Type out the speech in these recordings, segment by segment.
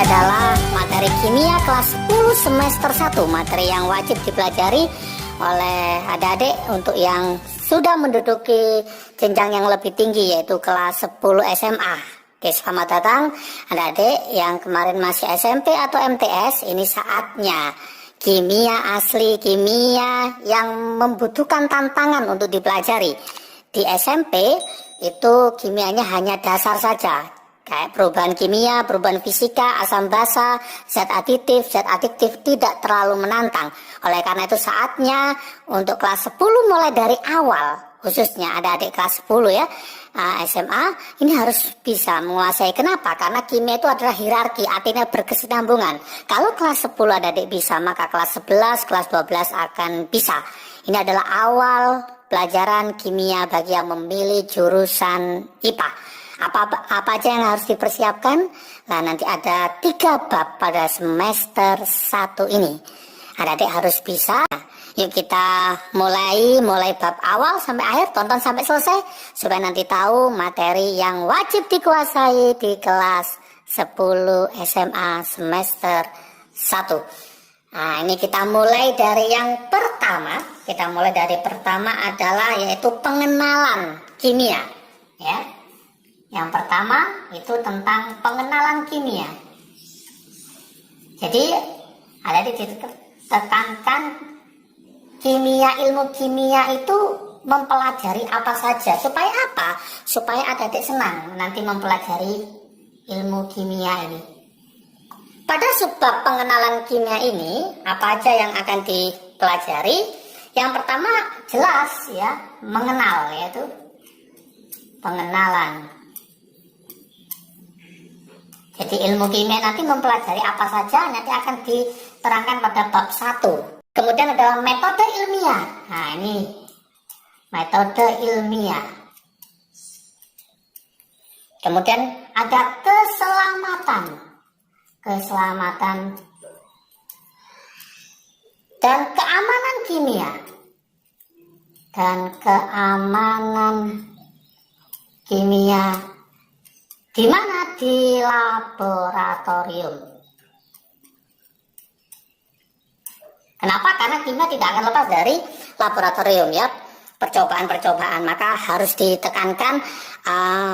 adalah materi kimia kelas 10 semester 1, materi yang wajib dipelajari oleh adik-adik untuk yang sudah menduduki jenjang yang lebih tinggi, yaitu kelas 10 SMA. Oke, selamat datang adik-adik yang kemarin masih SMP atau MTS. Ini saatnya kimia asli, kimia yang membutuhkan tantangan untuk dipelajari. Di SMP itu kimianya hanya dasar saja, kayak perubahan kimia, perubahan fisika, asam basa, zat aditif, zat adiktif, tidak terlalu menantang. Oleh karena itu saatnya untuk kelas 10 mulai dari awal, khususnya adik-adik kelas 10 ya, SMA, ini harus bisa menguasai. Kenapa? Karena kimia itu adalah hierarki, artinya berkesinambungan. Kalau kelas 10 adik-adik bisa, maka kelas 11, kelas 12 akan bisa. Ini adalah awal pelajaran kimia bagi yang memilih jurusan IPA. Apa aja yang harus dipersiapkan? Nah, nanti ada 3 bab pada semester 1 ini. Adik-adik harus bisa. Yuk kita mulai bab awal sampai akhir, tonton sampai selesai supaya nanti tahu materi yang wajib dikuasai di kelas 10 SMA semester 1. Nah, ini kita mulai dari yang pertama. Kita mulai dari pertama adalah yaitu pengenalan kimia, ya. Yang pertama itu tentang pengenalan kimia. Jadi ada ditekankan ilmu kimia itu mempelajari apa saja. Supaya apa? Supaya adik-adik senang nanti mempelajari ilmu kimia ini. Pada sebab pengenalan kimia ini, apa aja yang akan dipelajari? Yang pertama jelas ya, mengenal, yaitu pengenalan. Jadi ilmu kimia nanti mempelajari apa saja, nanti akan diterangkan pada bab 1. Kemudian adalah metode ilmiah. Nah, ini metode ilmiah. Kemudian ada keselamatan dan keamanan kimia. Di mana? Di laboratorium. Kenapa? Karena kimia tidak akan lepas dari laboratorium ya. Percobaan, maka harus ditekankan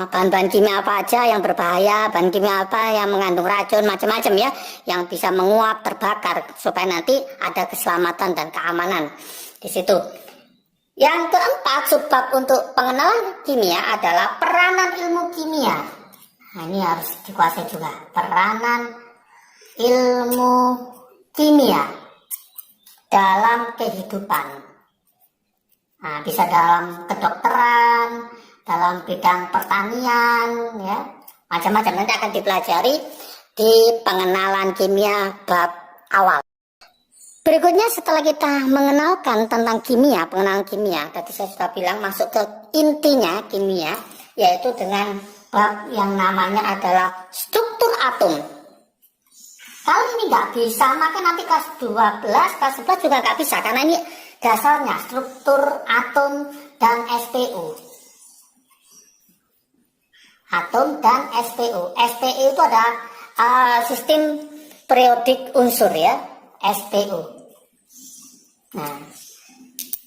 bahan-bahan kimia apa aja yang berbahaya, bahan kimia apa yang mengandung racun, macam-macam ya, yang bisa menguap, terbakar, supaya nanti ada keselamatan dan keamanan di situ. Yang keempat, subbab untuk pengenalan kimia adalah peranan ilmu kimia. Nah, ini harus dikuasai juga, peranan ilmu kimia dalam kehidupan. Nah, bisa dalam kedokteran, dalam bidang pertanian, ya, macam-macam nanti akan dipelajari di pengenalan kimia bab awal. Berikutnya setelah kita mengenalkan tentang kimia, pengenalan kimia, tadi saya sudah bilang masuk ke intinya kimia, yaitu dengan bab yang namanya adalah struktur atom. Kalau ini nggak bisa, maka nanti kelas 12, kelas 11 juga nggak bisa, karena ini dasarnya struktur atom dan SPU. Atom dan SPU. SPU itu adalah sistem periodik unsur ya, SPU. Nah,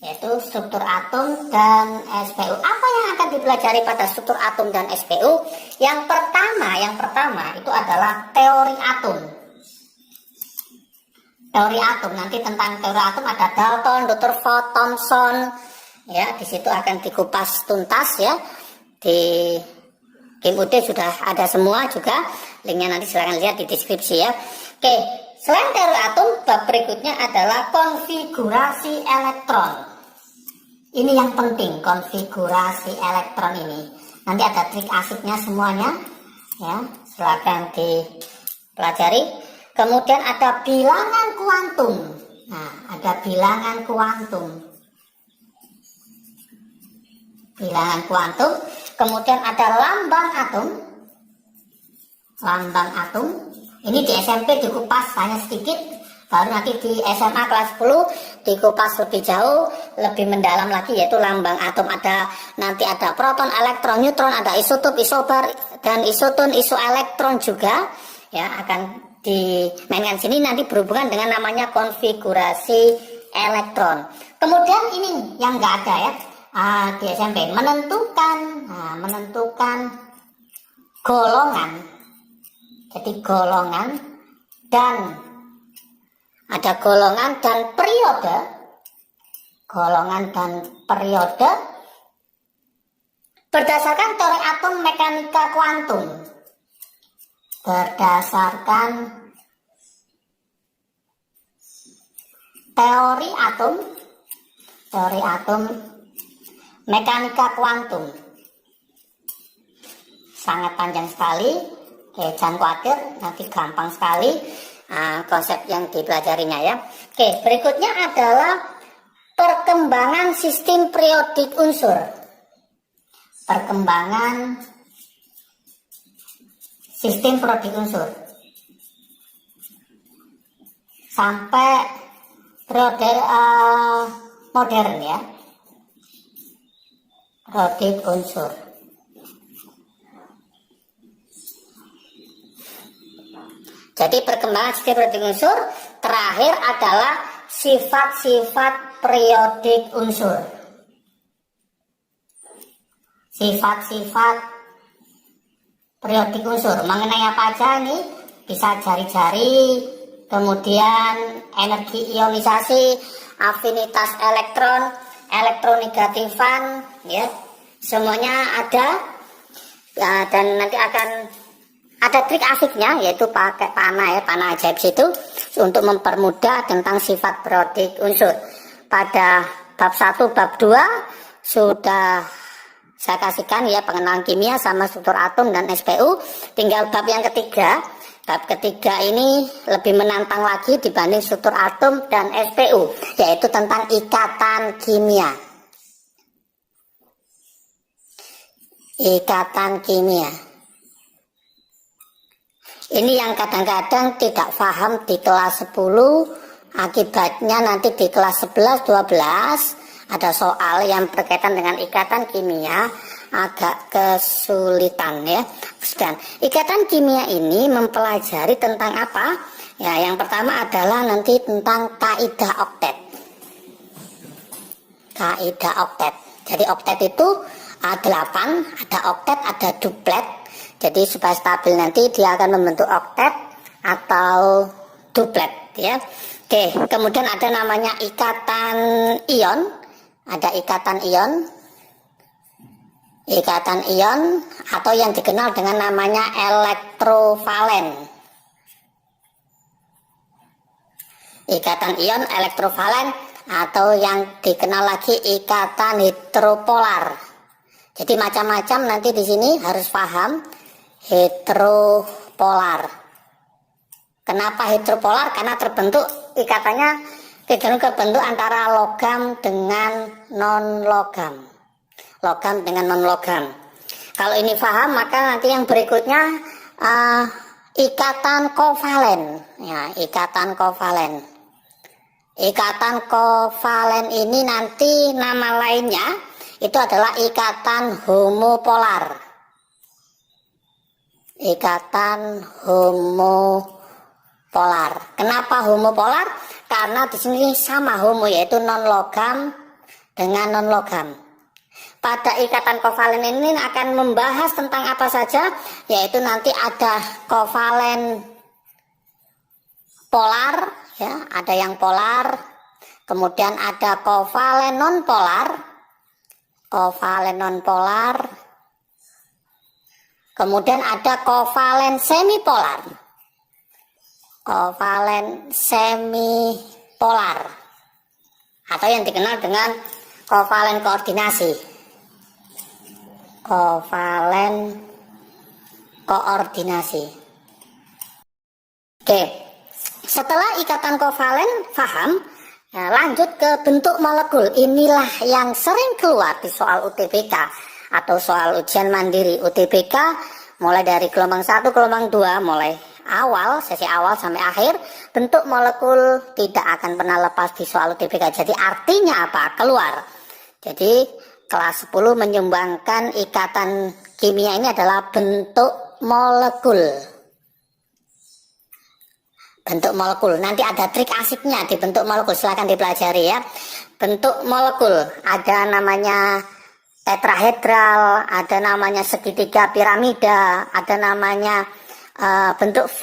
yaitu struktur atom dan SPU. Apa yang akan dipelajari pada struktur atom dan SPU? Yang pertama itu adalah teori atom. Teori atom, nanti tentang teori atom ada Dalton, Rutherford, Thomson, ya, di situ akan dikupas tuntas ya. Di Game UD sudah ada semua juga, linknya nanti silahkan lihat di deskripsi ya. Oke, selain teori atom, bab berikutnya adalah konfigurasi elektron. Ini yang penting, konfigurasi elektron ini. Nanti ada trik asiknya semuanya, ya, silahkan dipelajari. Kemudian ada bilangan kuantum. Nah, ada bilangan kuantum. Bilangan kuantum. Kemudian ada lambang atom. Lambang atom. Ini di SMP dikupas hanya sedikit. Baru nanti di SMA kelas 10 dikupas lebih jauh, lebih mendalam lagi, yaitu lambang atom. Nanti ada proton, elektron, neutron, ada isotop, isobar, dan isoton, isoelektron juga. Ya, akan dimainkan sini nanti berhubungan dengan namanya konfigurasi elektron. Kemudian ini yang nggak ada ya di SMP, menentukan golongan. Jadi golongan dan ada golongan dan periode. Golongan dan periode berdasarkan teori atom mekanika kuantum. Berdasarkan teori atom mekanika kuantum. Sangat panjang sekali. Oke, jangan khawatir, nanti gampang sekali konsep yang dipelajarinya ya. Oke, berikutnya adalah perkembangan sistem periodik unsur. Perkembangan sistem periodik unsur sampai periode modern ya. Periodik unsur. Jadi perkembangan sistem periodik unsur terakhir adalah sifat-sifat periodik unsur. Sifat-sifat periodik unsur mengenai apa aja nih? Bisa jari-jari, kemudian energi ionisasi, afinitas elektron, elektronegatifan, ya semuanya ada ya, dan nanti akan ada trik asiknya yaitu pakai panah ya, panah ajaib situ untuk mempermudah tentang sifat periodik unsur. Pada bab 1, bab 2 sudah saya kasihkan ya pengenalan kimia sama struktur atom dan SPU. Tinggal bab yang ketiga. Bab ketiga ini lebih menantang lagi dibanding struktur atom dan SPU, yaitu tentang ikatan kimia. Ikatan kimia. Ini yang kadang-kadang tidak paham di kelas 10, akibatnya nanti di kelas 11, 12 ada soal yang berkaitan dengan ikatan kimia agak kesulitan ya. Dan ikatan kimia ini mempelajari tentang apa? Ya, yang pertama adalah nanti tentang kaidah oktet. Kaidah oktet. Jadi oktet itu 8, ada oktet, ada duplet. Jadi supaya stabil nanti dia akan membentuk oktet atau duplet ya. Oke, kemudian ada namanya ikatan ion. Ada ikatan ion. Ikatan ion atau yang dikenal dengan namanya elektrovalen. Ikatan ion elektrovalen atau yang dikenal lagi ikatan hidropolar. Jadi macam-macam nanti di sini harus paham. Hidropolar. Kenapa hidropolar? Karena terbentuk ikatannya terbentuk antara logam dengan non logam. Logam dengan non logam. Kalau ini paham maka nanti yang berikutnya ikatan kovalen. Ya, ikatan kovalen. Ikatan kovalen ini nanti nama lainnya itu adalah ikatan homopolar. Ikatan homopolar. Kenapa homopolar? Karena di sini sama homo yaitu non logam dengan non logam. Pada ikatan kovalen ini akan membahas tentang apa saja, yaitu nanti ada kovalen polar, ya, ada yang polar, kemudian ada kovalen non polar, kemudian ada kovalen semipolar. Kovalen semipolar. Atau yang dikenal dengan kovalen koordinasi. Kovalen koordinasi. Oke. Setelah ikatan kovalen paham, ya, lanjut ke bentuk molekul. Inilah yang sering keluar di soal UTBK. Atau soal ujian mandiri UTBK mulai dari gelombang 1, gelombang 2, mulai awal, sesi awal sampai akhir, bentuk molekul tidak akan pernah lepas di soal UTBK. Jadi artinya apa? Keluar. Jadi kelas 10 menyumbangkan ikatan kimia ini adalah bentuk molekul. bentuk molekul. Nanti ada trik asiknya di bentuk molekul, silahkan dipelajari ya. Bentuk molekul ada namanya tetrahedral, ada namanya segitiga piramida, ada namanya bentuk V,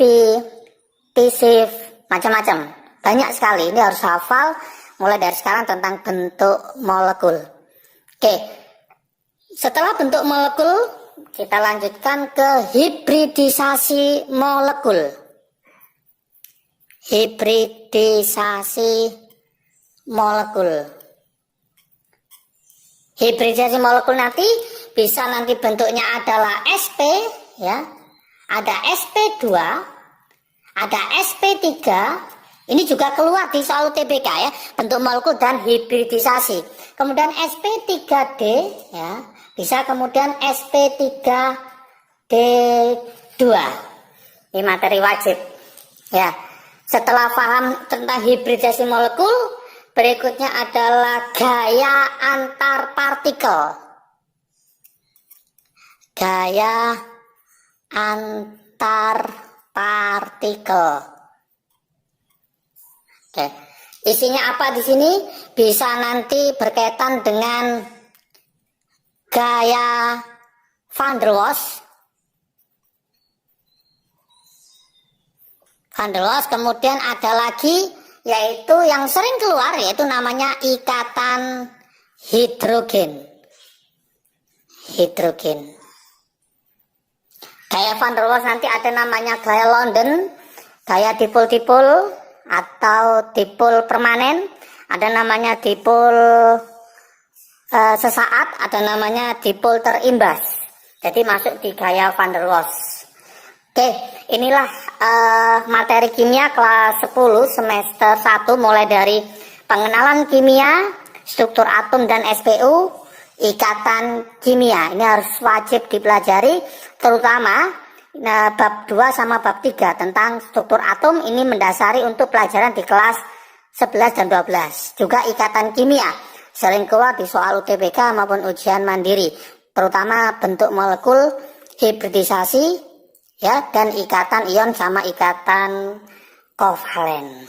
T-shape, macam-macam. Banyak sekali, ini harus hafal mulai dari sekarang tentang bentuk molekul. Oke, setelah bentuk molekul, kita lanjutkan ke hibridisasi molekul. Hibridisasi molekul. Hibridisasi molekul nanti bisa nanti bentuknya adalah sp, ya. Ada sp2, ada sp3. Ini juga keluar di soal UTBK ya, bentuk molekul dan hibridisasi. Kemudian sp3d ya, bisa kemudian sp3d2. Ini materi wajib. Ya. Setelah paham tentang hibridisasi molekul, berikutnya adalah gaya antar partikel. Gaya antar partikel. Oke. Isinya apa di sini? Bisa nanti berkaitan dengan gaya van der Waals. Van der Waals, kemudian ada lagi yaitu yang sering keluar yaitu namanya ikatan hidrogen. Gaya van der Waals nanti ada namanya gaya London, gaya dipol-dipol atau dipol permanen, ada namanya dipol sesaat, ada namanya dipol terimbas. Jadi masuk di gaya van der Waals. Oke, inilah materi kimia kelas 10 semester 1 mulai dari pengenalan kimia, struktur atom dan SPU, ikatan kimia. Ini harus wajib dipelajari, terutama bab 2 sama bab 3 tentang struktur atom. Ini mendasari untuk pelajaran di kelas 11 dan 12. Juga ikatan kimia, sering keluar di soal UTBK maupun ujian mandiri, terutama bentuk molekul, hibridisasi, ya, dan ikatan ion sama ikatan kovalen.